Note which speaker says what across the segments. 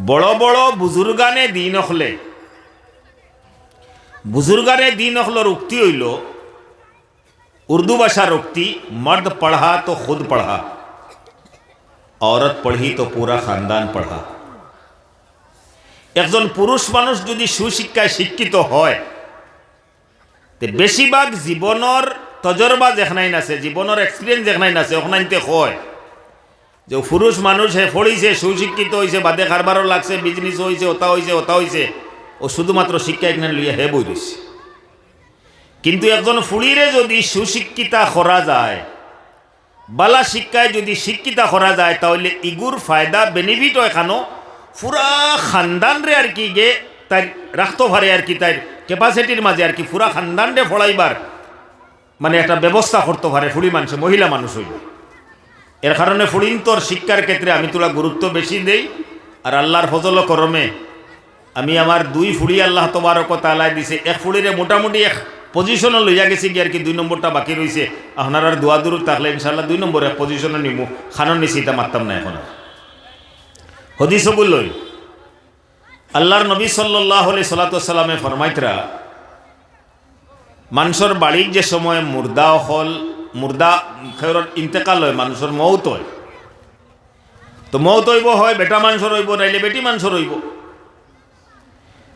Speaker 1: বড় বড় বুজুর্গানে দিন হলে বুজুর্গানে দিন হলর উক্তি হইল উর্দু ভাষার উক্তি, মর্দ পড়া তো খুদ পড়া, औरत পড়ি তো পুরা খানদান পড়া। একজন পুরুষ মানুষ যদি সুশিক্ষায় শিক্ষিত হয়, বেশিরভাগ জীবনের তজরবা যেখানাই আছে, জীবনের এক্সপিরিয়েন্স যেখানাই আছে, ওখানাইতে হয় যে পুরুষ মানুষ হে পড়িছে, সুশিক্ষিত হয়েছে, বাদে কারবারও লাগছে, বিজনেস হয়েছে, ওটা হয়েছে, ও শুধুমাত্র শিক্ষা এখানে লইয়া হে বই রয়েছে। কিন্তু একজন ফুড়িরে যদি সুশিক্ষিতা করা যায়, বালা শিক্ষায় যদি শিক্ষিতা করা যায়, তাহলে ইগুর ফায়দা বেনিফিট এখানো পুরা খানদান রে আর কি গে তাই রাখতে পারে আর কি, তাই ক্যাপাসিটির মাঝে আর কি পুরা খানদান রে ফড়াইবার মানে একটা ব্যবস্থা করতে পারে ফুড়ি মানুষ, মহিলা মানুষ হইল। এর কারণে ফুড়িন্তর শিক্ষার ক্ষেত্রে আমি তোলা গুরুত্ব বেশি দেই। আর আল্লাহর ফজল করমে আমি আমার দুই ফুড়ি আল্লাহ তবারক তাআলা দিছে, এক ফুড়িরে মোটামুটি এক পজিশনও লইয়া গেছি কি আর কি, 2 নম্বরটা বাকি রয়েছে। আপনার আর দোয়া দূর থাকলে ইনশাল্লাহ 2 নম্বর এক পজিশনে নিব, খানন নিছি তা মারতাম না এখন। হদিসগুলো লই আল্লাহর নবী সাল্লাল্লাহু আলাইহি সাল্লামে ফরমাইতরা, মানুষের বাড়ির যে সময় মুর্দা খেরর ইন্তেকাল হয়, মানুষের মৌত হয়, তো মৌত হইব হয় বেটা মানুষের হইব, নাইলে বেটি মানুষের হইব।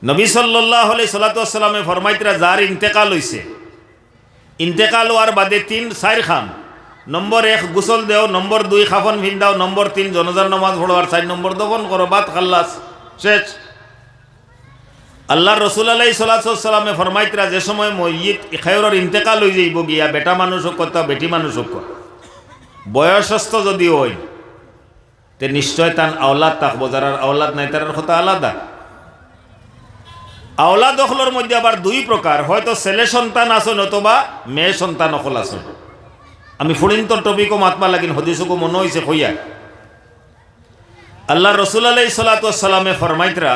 Speaker 1: নবী সাল্লাল্লাহু আলাইহি সাল্লামে ফরমাইতরা, যার ইন্তেকাল হইছে, ইন্তেকাল হওয়ার বাদে 3-4 খাম। নম্বর 1 গোসল দেও, নম্বর 2 খাফন ভিন্দাও, নম্বর 3 জনাজার নামাজ পড়ো, আর 4 নম্বর দফন করো, বাত খাল্লাস শেষ। আল্লাহর রাসূল আলাইহিস সালামে ফরমাইতরা, যে সময় মইয়িত খায়রর ইন্তেকাল হয়ে যাইব গিয়া, বেটা মানুষ হোক কথা বেটি মানুষ হোক, বয়সস্থ যদি হয় তে নিশ্চয় তার আওলাদ থাকবো, যার আওলাদ নাই তার কথা আলাদা। আওলাদ অখলর মধ্যে আবার 2 প্রকার, হয়তো ছেলে সন্তান আসন অথবা মেয়ে সন্তান অখল আসন। আমি ফুড়িন্তর টপিকও মাতমা লাগিন, হদিসকও মনে হয়েছে হইয়া। আল্লাহ রসুল আলাইহিস সালামে ফরমাইতরা,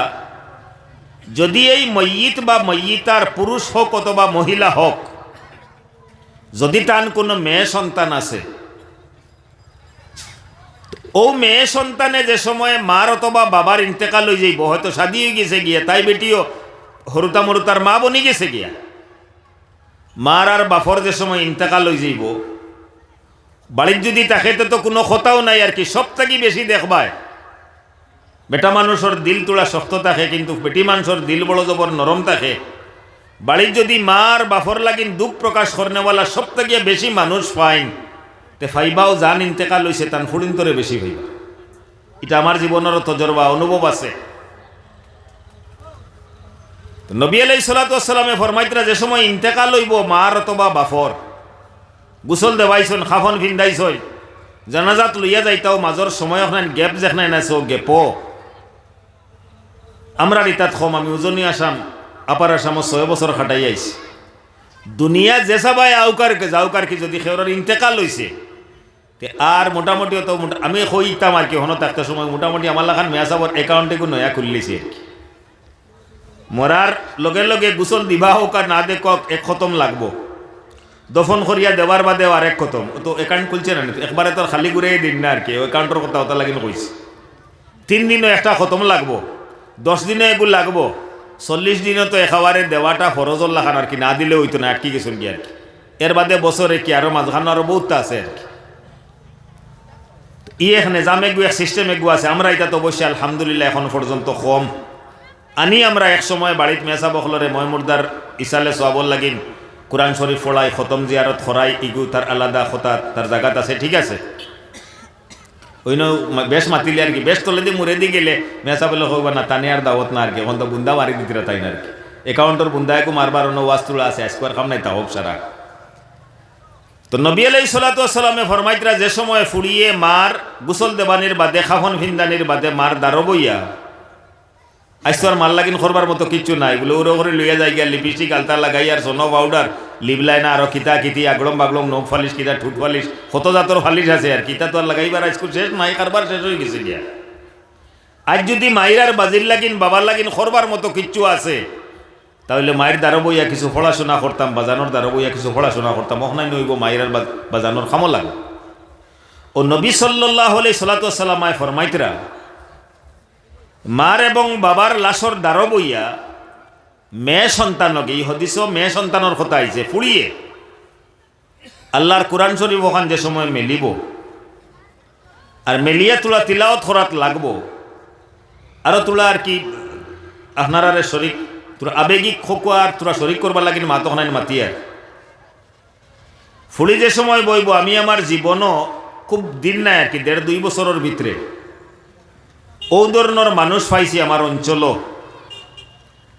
Speaker 1: যদি এই ময়িত বা ময়িতার পুরুষ হোক অথবা মহিলা হোক, যদি তার কোনো মেয়ে সন্তান আছে, ও মেয়ে সন্তানে যে সময় মার অথবা বাবার ইন্তেকাল হয়ে যাইব, হয়তো শাদী হয়ে গেছে গিয়া, তাই বেটিও হরুতা মরুতার মা বনি গেছে গিয়া, মার আর বাপর যে সময় ইন্তেকাল হয়ে যাইব, বাড়ির যদি তাকে তো কোনো কথাও নাই আর কি, সব থেকে বেশি দেখবায় বেটা মানুষের দিল তোলা শক্ত থাকে, কিন্তু বেটি মানুষের দিল বড় জবর নরম থাকে। বাড়ির যদি মার বাপর লাগিন দুঃখ প্রকাশ করনেওয়ালা সব থেকে বেশি মানুষ পাইন, তে ফাইবাও জান ইন্তেকাল হয়েছে তান ফুড়িন্তরে বেশি হইবা। এটা আমার জীবনেরও তজরবা অনুভব আছে। নবী আলাইহিস সালামে ফরমাইতরা, যে সময় ইন্তেকাল হইব মার অথবা বাপর, গোসল দেওয়াইছন, খাফন ভিন্দাইছন, জানাজাত লইয়া যাইতাও, মাজর সময় ওখানে গ্যাপ যেখানে নাইছ গ্যাপও আমরা রিতাত কম। আমি উজনি আসাম আপার আসামও 6 বছর খাটাই আইছি। দুনিয়া যে সবাই যাওকার কি যদি খেওরের ইন্তেকাল হইছে, আর মোটামুটি তো আমি কইতাম আর কি, হনো থাকতে সময় মোটামুটি আমার লাখান মেয়া সাবর অ্যাকাউন্টে নয়া খুললিছি আর কি। মরার লগে লগে গোসল দিবা হোক আর না দেখ, 1 খতম লাগবো, দফন করিয়া দেওয়ার বাদেও আর 1 খতম। তো অ্যাকাউন্ট খুলছে না, একবারে তো খালি করে দিন না আর কি, অ্যাকাউন্টের কথা ওটা লাগিন কইছে। 3 দিনও 1টা খতম লাগবো, 10 দিনে এগুলো লাগবো, 40 দিনও তো একেবারে দেওয়াটা ফরজল লাখান আর কি, না দিলে হইতো না, আটকি গেছেন কি আর কি। এর বাদে বছরে কি আরো মাঝখানে আরো বহুতটা আছে আর কি। এক নিজাম এগু, এক সিস্টেম এগু আছে। আমরা এটা তো অবশ্যই আলহামদুলিল্লাহ এখন পর্যন্ত কম আনি। আমরা এক সময় বাড়িত মেসা বখলরে ময়মুরদার ইসালে সোয়াবল লাগিন কোরআন শরীফ পড়াই, খতম জিয়ারত খরাই, ইগু তার আলাদা খতা তার জায়গাত আছে, ঠিক আছে। ওই বেশ মাতিলে আর কি, বেশ তলে দিয়ে মুড়ে দিয়ে গেলে মেসা বলে হইবা না, তানে আর দাওয়াত না আর কি, এখন তো বুন্দা মারি দিতে তাই না আর কি। অ্যাকাউন্টের বুন্দায়কু মারবার অন্য ওয়াস্তুলা আছে, আজকার খাম নাই তা হোক সারা। তো নবী আলাইহিস সালামে ফরমাইতরা, যে সময় ফুড়িয়ে মার গোসল দেবানির বাদে, খাফন ভিন্দানির বাদে মার দাঁড়ো বইয়া, আজ তো আর মাল লাগিন করবার মতো কিচ্ছু নাই, এগুলো উড়ো করে লইয়া যাই গিয়া, লিপস্টিক আলতা লাগাই আর সোনো পাউডার, লিপলাইনা আরো কিতা কিতি, আগলম বাগলম, নখ ফালিশ কিতা, ঠুট ফালিশ, কত জাতর ফালিশ আছে আর কিতা তো আর লাগাইবার আজকে শেষ নাই, কারবার শেষ হয়ে গেছে গিয়া। আজ যদি মায়ের বাজির লাগিন বাবার লাগিন করবার মতো কিচ্ছু আছে, তাহলে মায়ের দ্বারা বইয়া কিছু পড়াশোনা করতাম, বাজানোর দ্বারা বইয়া কিছু পড়াশোনা করতাম, ওখানে নইব মায়ের বাজানোর খামো লাগে। ও নবী সাল্লাল্লাহু আলাইহি সাল্লাম ফরমাইতরা, মার এবং বাবার লাশর দ্বারো বইয়া মেয়ে সন্তানকে এই হদিস মেয়ে সন্তানের কথা আইছে ফুড়িয়ে আল্লাহর কোরআন শরীফ ওখান যে সময় মেলিব আর মেলিয়া তোলা তিলাওয়াত করাত লাগবো আরো তোলা আর কি আপনারা শরিক তোরা আবেগিক খোকুয়া আর তোরা শরিক করবার লাগিন মা তখন মাতি আর ফুলি যে সময় বইব আমি আমার জীবনও খুব দিন নাই আর কি 1.5-2 বছরের ভিতরে ও ধরনের মানুষ পাইছি আমার অঞ্চল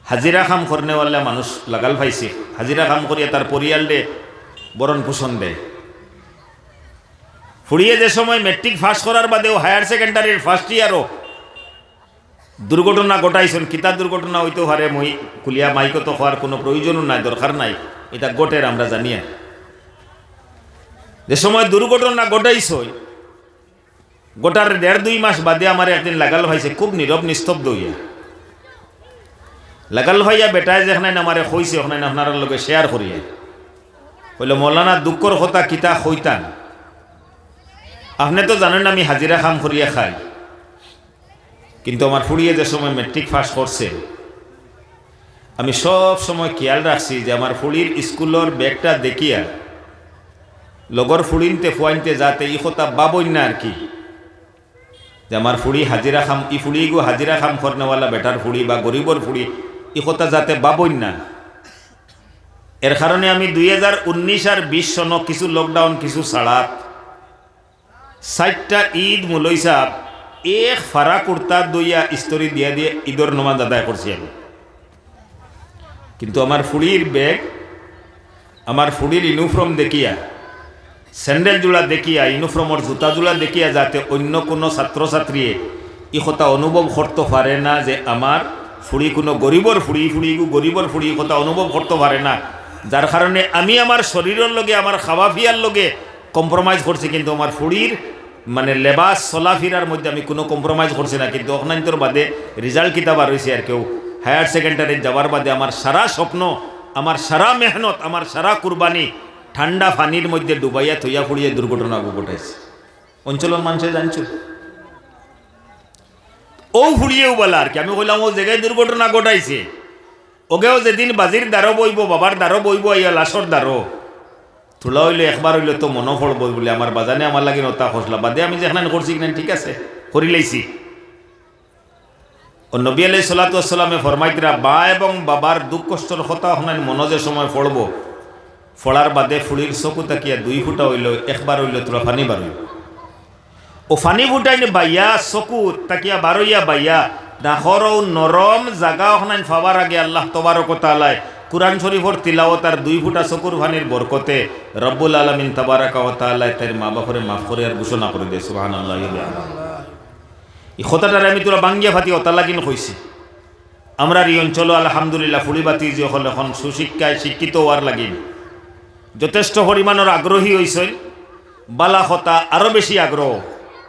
Speaker 1: হাজিরা কাম করনেওয়ালা মানুষ লাগাল পাইছি হাজিরা কাম করিয়া তার পরিয়ালরে বরণ পোষণ দেয় ফুড়িয়ে যে সময় মেট্রিক পাস করার বাদেও হায়ার সেকেন্ডারির ফার্স্ট ইয়ারও দুর্ঘটনা ঘটাইছেন কিতা দুর্ঘটনা হইতেও হারে মই কুলিয়া মাইকত হওয়ার কোনো প্রয়োজনও নাই দরকার নাই এটা গোটের আমরা জানিয়া যে সময় দুর্ঘটনা ঘটাইছ গোটার 1.5-2 মাস বাদে আমার একদিন লাগাল ভাইছে খুব নীরব নিস্তব্ধ হইয়া লাগাল ভাইয়া বেটায় যেখানে আমারে কইছে ওখানে আপনার লগে শেয়ার করিয়া কইল মৌলানা দুঃখর কথা কিতা হইতান আপনি তো জানেন আমি হাজিরা কাম করিয়া খাই কিন্তু আমার ফুড়িয়ে যে সময় মেট্রিক পাস করছে আমি সব সময় খেয়াল রাখছি যে আমার ফুড়ির স্কুলের ব্যাগটা দেখিয়া লগর ফুড়িনতে ফুয়াইনতে যাতে ই কথা বাবই না আর কি যে আমার ফুড়ি হাজিরা খাম ই ফুড়িগো হাজিরা খাম করনেওয়ালা বেটার ফুড়ি বা গরিবর ফুড়ি ই কথা যাতে বাবই না এর কারণে আমি 2019 আর 20 সন কিছু লকডাউন কিছু ছাড়াত 4টা ঈদ মুলই সাহেব এক ফারা কুর্তা দইয়া স্তরি দিয়া দিয়ে ঈদর নমাজ আদায় করছি আমি কিন্তু আমার ফুড়ির ব্যাগ আমার ফুড়ির ইউনিফর্ম দেখিয়া স্যান্ডেল জোড়া দেখিয়া ইউনিফর্মর জুতা জোড়া দেখিয়া যাতে অন্য কোনো ছাত্রছাত্রী ই কথা অনুভব করতে পারে না যে আমার ফুড়ি কোনো গরিবর ফুড়ি গরিবর ফুড়ি কথা অনুভব করতে পারে না যার কারণে আমি আমার শরীরের লগে আমার খাওয়া ফিয়ার লগে কম্প্রোমাইজ করছি কিন্তু আমার ফুড়ির মানে লেবাস চলাফিরার মধ্যে আমি কোনো কম্প্রোমাইজ করছি না কিন্তু অখনান্তর বাদে রেজাল্ট কিতাব আর হয়েছে আর কেউ হায়ার সেকেন্ডারি যাওয়ার বাদে আমার সারা স্বপ্ন আমার সারা মেহনত আমার সারা কুরবানি ঠান্ডা পানির মধ্যে ডুবাইয়া থইয়া ফুড়িয়ে দুর্ঘটনা ঘটাইছে অঞ্চলের মানুষে জানছো ও ফুড়িয়েও বলা আর কি আমি বললাম ও জায়গায় দুর্ঘটনা ঘটাইছে ওকেও যেদিন বাজির দ্বারো বইব বাবার দ্বারো বইব ইয়া লাশর দ্বারো তোলা হইলে একবার হইলে তো মনে পড়ব বলে আমার বাজানে আমার লাগে নতা খসলা বাদে আমি যেখানে করছি কিনা ঠিক আছে করি লাইছি ও নবী আলাইহিস সালাতু ওয়াস সালামে ফরমাইতরা মা এবং বাবার দুঃখ কষ্টর কথা হনান মনে যে সময় পড়ব ফড়ার বাদে ফুড়ির চকু তাকিয়া 2 ফুটা হইল একবার হইল তোরা ফানি বার হইল ও ফানি ফুটাইনে বাইয়া চকু তাকিয়া বারইয়া বাইয়া দাখরও নরম জাগা হনান ফাবার আগে আল্লাহ তবারক ওয়া তাআলা কুরআন শরীফর তিলাওয়াত আর 2 ফুটা চকুর ফানির বরকতে রব্বুল আলামিন তাবারাকা ওয়া তাআলা তার মা বাপরে মাফ করে আর ঘোষণা করে দেয় সুবহানাল্লাহ এই কথাটার আমি তোরা বাঙ্গিয়া ফাতি ওতা লাগিন কইছি আমরা এই অঞ্চল আলহামদুলিল্লাহ ফুলিবাতি যে হল এখন সুশিক্ষায় শিক্ষিত হওয়ার লাগিন যথেষ্ট পরিমাণের আগ্রহী হয়েছে বালা কথা আরও বেশি আগ্রহ